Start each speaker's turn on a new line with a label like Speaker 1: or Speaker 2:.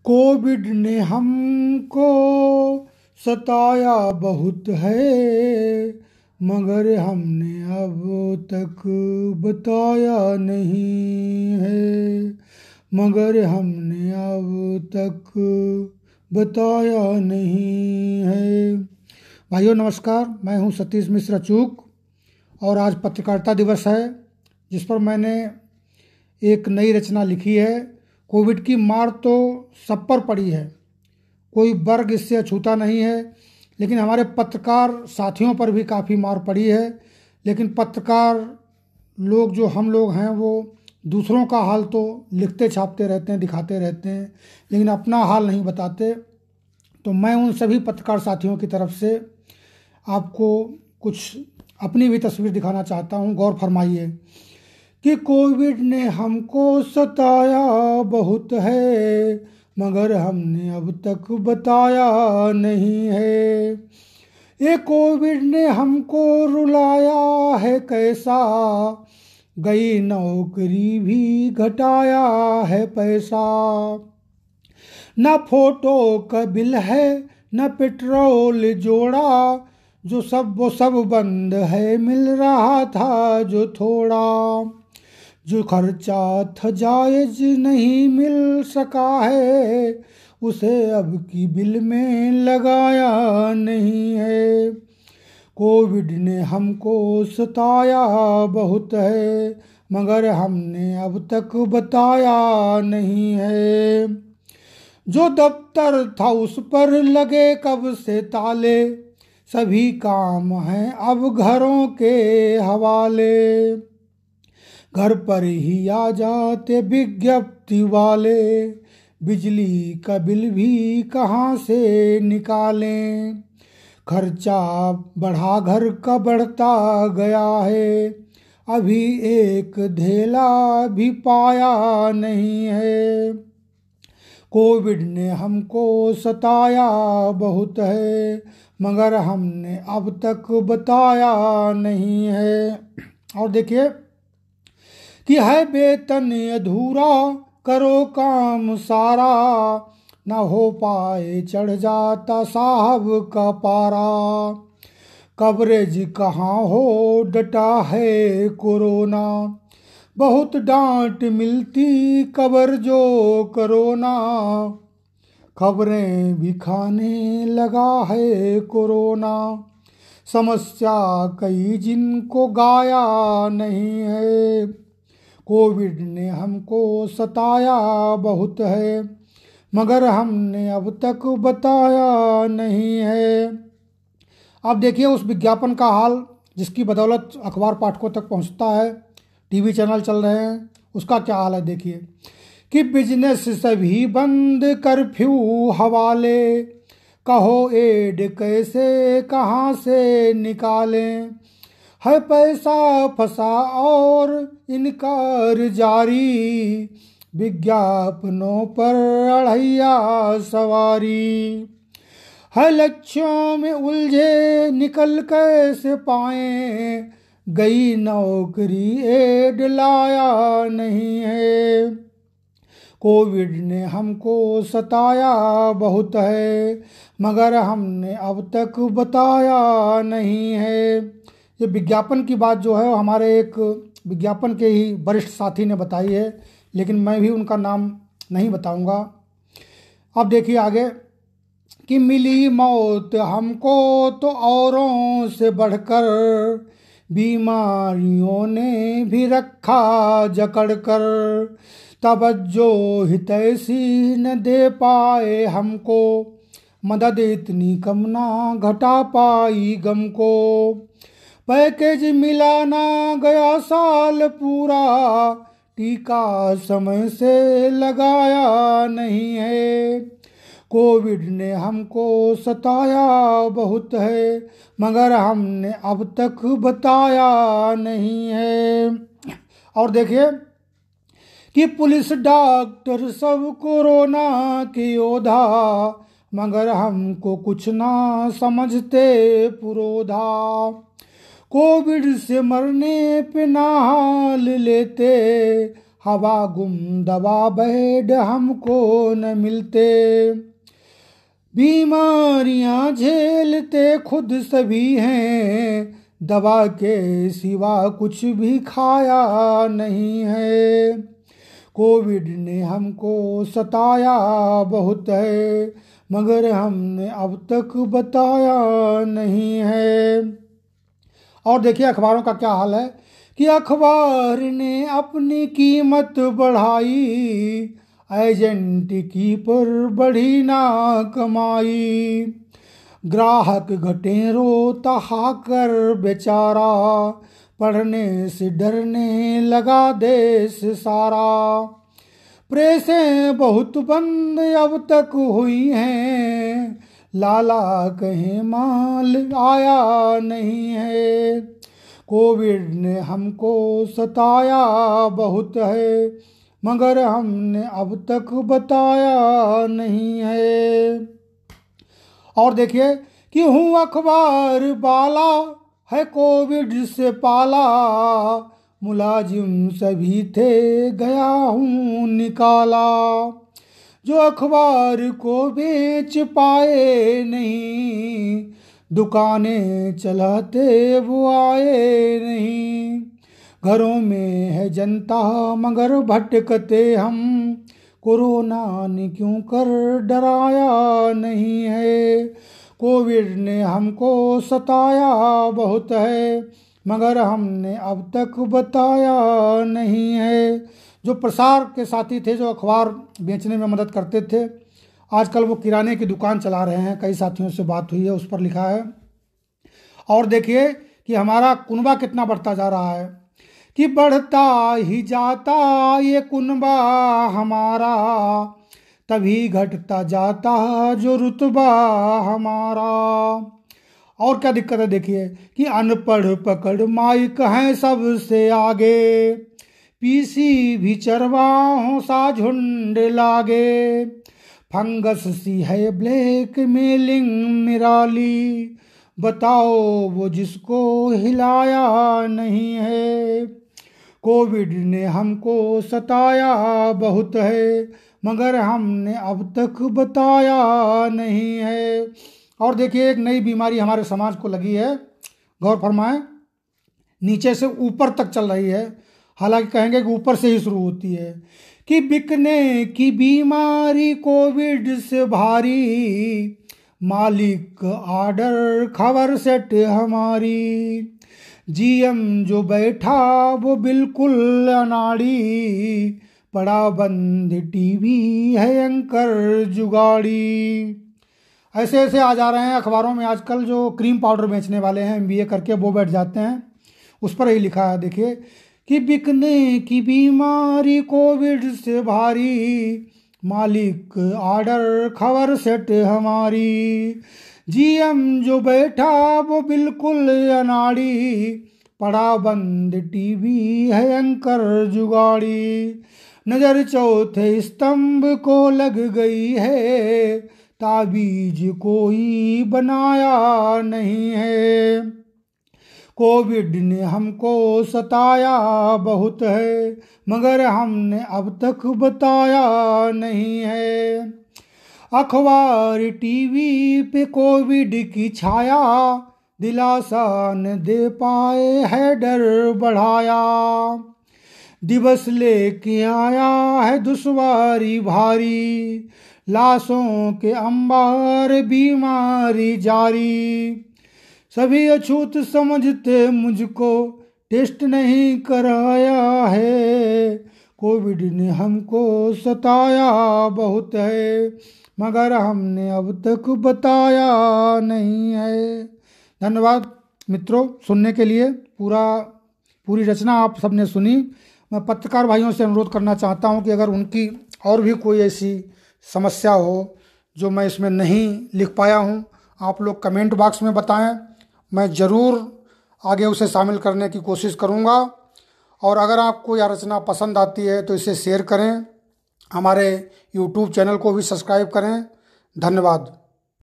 Speaker 1: Covid ने हमको सताया बहुत है, मगर हमने अब तक बताया नहीं है। मगर हमने अब तक बताया नहीं है। भाइयों नमस्कार, मैं हूं सतीश मिश्रा चूक और आज पत्रकारिता दिवस है, जिस पर मैंने एक नई रचना लिखी है। कोविड की मार तो सब पर पड़ी है, कोई वर्ग इससे अछूता नहीं है, लेकिन हमारे पत्रकार साथियों पर भी काफ़ी मार पड़ी है। लेकिन पत्रकार लोग जो हम लोग हैं वो दूसरों का हाल तो लिखते छापते रहते हैं, दिखाते रहते हैं, लेकिन अपना हाल नहीं बताते। तो मैं उन सभी पत्रकार साथियों की तरफ से आपको कुछ अपनी भी तस्वीर दिखाना चाहता हूँ। गौर फरमाइए कि कोविड ने हमको सताया बहुत है, मगर हमने अब तक बताया नहीं है। ये कोविड ने हमको रुलाया है कैसा, गई नौकरी भी घटाया है पैसा। न फोटो का बिल है न पेट्रोल जोड़ा, जो सब वो सब बंद है, मिल रहा था जो थोड़ा। जो खर्चा था जायज नहीं मिल सका है, उसे अब की बिल में लगाया नहीं है। कोविड ने हमको सताया बहुत है, मगर हमने अब तक बताया नहीं है। जो दफ्तर था उस पर लगे कब से ताले, सभी काम हैं अब घरों के हवाले। घर पर ही आ जाते विज्ञप्ति वाले, बिजली का बिल भी कहाँ से निकालें। खर्चा बढ़ा घर का बढ़ता गया है, अभी एक धेला भी पाया नहीं है। कोविड ने हमको सताया बहुत है, मगर हमने अब तक बताया नहीं है। और देखिए कि है वेतन अधूरा, करो काम सारा, ना हो पाए चढ़ जाता साहब का पारा। कवरेज कहाँ हो डटा है कोरोना, बहुत डांट मिलती कवर जो कोरोना। खबरें भी खाने लगा है कोरोना, समस्या कई जिनको गाया नहीं है। कोविड ने हमको सताया बहुत है, मगर हमने अब तक बताया नहीं है। अब देखिए उस विज्ञापन का हाल जिसकी बदौलत अखबार पाठकों तक पहुंचता है, टीवी चैनल चल रहे हैं, उसका क्या हाल है। देखिए कि बिजनेस सभी बंद, कर्फ्यू हवाले, कहो एड कैसे कहाँ से निकालें। है पैसा फंसा और इनकार जारी, विज्ञापनों पर अढ़ैया सवारी। है लक्ष्यों में उलझे निकल कैसे पाए, गई नौकरी एड लाया नहीं है। कोविड ने हमको सताया बहुत है, मगर हमने अब तक बताया नहीं है। ये विज्ञापन की बात जो है हमारे एक विज्ञापन के ही वरिष्ठ साथी ने बताई है, लेकिन मैं भी उनका नाम नहीं बताऊंगा। अब देखिए आगे कि मिली मौत हमको तो औरों से बढ़कर, बीमारियों ने भी रखा जकड़ कर। तवज्जो ही तैसी न दे पाए हमको, मदद इतनी कम ना घटा पाई गम को। पैकेज मिला ना गया साल पूरा, टीका समय से लगाया नहीं है। कोविड ने हमको सताया बहुत है, मगर हमने अब तक बताया नहीं है। और देखिए कि पुलिस डॉक्टर सब कोरोना के योद्धा, मगर हमको कुछ ना समझते पुरोधा। कोविड से मरने पे ना हाल लेते, हवा गुम दवा बेड हमको न मिलते। बीमारियां झेलते खुद सभी हैं, दवा के सिवा कुछ भी खाया नहीं है। कोविड ने हमको सताया बहुत है, मगर हमने अब तक बताया नहीं है। और देखिए अखबारों का क्या हाल है कि अखबार ने अपनी कीमत बढ़ाई, एजेंट की पर बढ़ी ना कमाई। ग्राहक घटे रोता हाकर बेचारा, पढ़ने से डरने लगा देश सारा। प्रेसें बहुत बंद अब तक हुई हैं, लाला कहीं माल आया नहीं है। कोविड ने हमको सताया बहुत है, मगर हमने अब तक बताया नहीं है। और देखिए कि हूँ अखबार वाला है कोविड से पाला, मुलाजिम सभी थे गया हूँ निकाला। जो अखबार को बेच पाए नहीं, दुकानें चलाते वो आए नहीं। घरों में है जनता मगर भटकते हम, कोरोना ने क्यों कर डराया नहीं है। कोविड ने हमको सताया बहुत है, मगर हमने अब तक बताया नहीं है। जो प्रसार के साथी थे, जो अखबार बेचने में मदद करते थे, आजकल वो किराने की दुकान चला रहे हैं। कई साथियों से बात हुई है, उस पर लिखा है। और देखिए कि हमारा कुनबा कितना बढ़ता जा रहा है, कि बढ़ता ही जाता ये कुनबा हमारा, तभी घटता जाता जो रुतबा हमारा। और क्या दिक्कत है देखिए कि अनपढ़ पकड़ माइक हैं सबसे आगे, पीसी भी चरवाहों सा झुंड लागे। फंगस सी है ब्लैक मेलिंग निराली, बताओ वो जिसको हिलाया नहीं है। कोविड ने हमको सताया बहुत है, मगर हमने अब तक बताया नहीं है। और देखिए एक नई बीमारी हमारे समाज को लगी है, गौर फरमाएं, नीचे से ऊपर तक चल रही है। हालांकि कहेंगे कि ऊपर से ही शुरू होती है, कि बिकने की बीमारी कोविड से भारी, मालिक ऑर्डर खबर सेट हमारी। जीएम जो बैठा वो बिल्कुल अनाड़ी, पड़ा बंद टीवी है एंकर जुगाड़ी। ऐसे ऐसे आ जा रहे हैं अखबारों में आजकल। जो क्रीम पाउडर बेचने वाले हैं एमबीए करके, वो बैठ जाते हैं, उस पर ही लिखा है देखिए कि बिकने की बीमारी कोविड से भारी, मालिक ऑर्डर खबर सेट हमारी। जीएम जो बैठा वो बिल्कुल अनाड़ी, पड़ा बंद टीवी है एंकर जुगाड़ी। नजर चौथे स्तंभ को लग गई है, ताबीज कोई बनाया नहीं है। कोविड ने हमको सताया बहुत है, मगर हमने अब तक बताया नहीं है। अखबार टीवी पे कोविड की छाया, दिलासा न दे पाए है डर बढ़ाया। दिवस लेके आया है दुश्वारी भारी, लाशों के अंबार बीमारी जारी। सभी अछूत समझते मुझको, टेस्ट नहीं कराया है। कोविड ने हमको सताया बहुत है, मगर हमने अब तक बताया नहीं है। धन्यवाद मित्रों सुनने के लिए। पूरी रचना आप सबने सुनी। मैं पत्रकार भाइयों से अनुरोध करना चाहता हूं कि अगर उनकी और भी कोई ऐसी समस्या हो जो मैं इसमें नहीं लिख पाया हूं, आप लोग कमेंट बॉक्स में बताएं। मैं ज़रूर आगे उसे शामिल करने की कोशिश करूंगा। और अगर आपको यह रचना पसंद आती है तो इसे शेयर करें, हमारे YouTube चैनल को भी सब्सक्राइब करें। धन्यवाद।